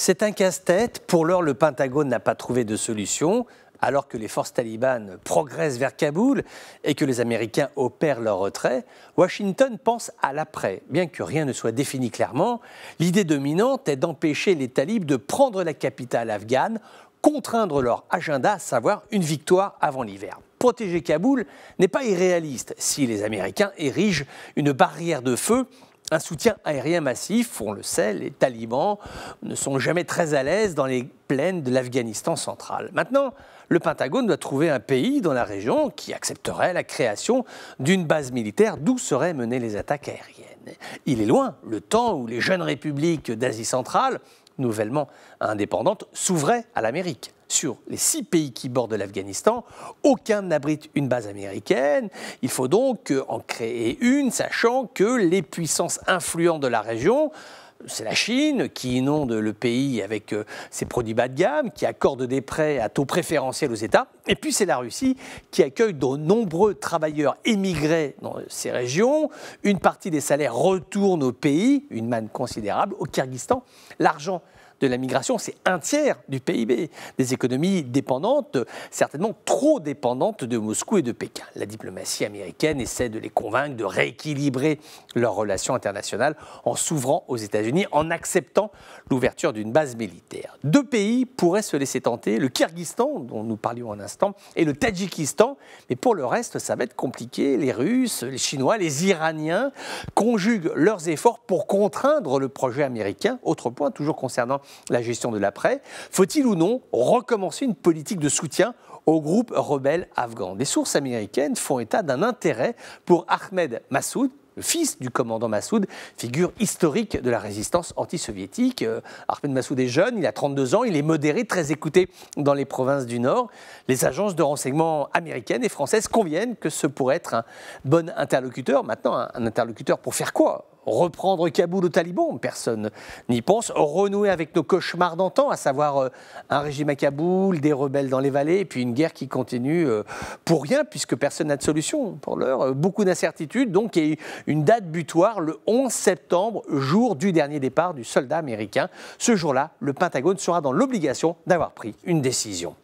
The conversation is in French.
C'est un casse-tête. Pour l'heure, le Pentagone n'a pas trouvé de solution. Alors que les forces talibanes progressent vers Kaboul et que les Américains opèrent leur retrait, Washington pense à l'après. Bien que rien ne soit défini clairement, l'idée dominante est d'empêcher les talibs de prendre la capitale afghane, contraindre leur agenda, à savoir une victoire avant l'hiver. Protéger Kaboul n'est pas irréaliste si les Américains érigent une barrière de feu. Un soutien aérien massif, on le sait, les talibans ne sont jamais très à l'aise dans les plaines de l'Afghanistan central. Maintenant, le Pentagone doit trouver un pays dans la région qui accepterait la création d'une base militaire d'où seraient menées les attaques aériennes. Il est loin le temps où les jeunes républiques d'Asie centrale, nouvellement indépendantes, s'ouvraient à l'Amérique. Sur les 6 pays qui bordent l'Afghanistan, aucun n'abrite une base américaine. Il faut donc en créer une, sachant que les puissances influentes de la région, c'est la Chine qui inonde le pays avec ses produits bas de gamme, qui accorde des prêts à taux préférentiels aux États. Et puis c'est la Russie qui accueille de nombreux travailleurs émigrés dans ces régions. Une partie des salaires retourne au pays, une manne considérable. Au Kyrgyzstan, l'argent de la migration, c'est un tiers du PIB. Des économies dépendantes, certainement trop dépendantes de Moscou et de Pékin. La diplomatie américaine essaie de les convaincre de rééquilibrer leurs relations internationales en s'ouvrant aux États-Unis, en acceptant l'ouverture d'une base militaire. 2 pays pourraient se laisser tenter, le Kyrgyzstan, dont nous parlions un instant, et le Tadjikistan. Mais pour le reste, ça va être compliqué. Les Russes, les Chinois, les Iraniens conjuguent leurs efforts pour contraindre le projet américain. Autre point, toujours concernant la gestion de l'après. Faut-il ou non recommencer une politique de soutien aux groupes rebelles afghans? Des sources américaines font état d'un intérêt pour Ahmed Massoud, le fils du commandant Massoud, figure historique de la résistance anti-soviétique. Ahmed Massoud est jeune, il a 32 ans, il est modéré, très écouté dans les provinces du Nord. Les agences de renseignement américaines et françaises conviennent que ce pourrait être un bon interlocuteur. Maintenant, un interlocuteur pour faire quoi? Reprendre Kaboul aux talibans, personne n'y pense. Renouer avec nos cauchemars d'antan, à savoir un régime à Kaboul, des rebelles dans les vallées, et puis une guerre qui continue pour rien, puisque personne n'a de solution pour l'heure. Beaucoup d'incertitudes, donc, et une date butoir, le 11 septembre, jour du dernier départ du soldat américain. Ce jour-là, le Pentagone sera dans l'obligation d'avoir pris une décision.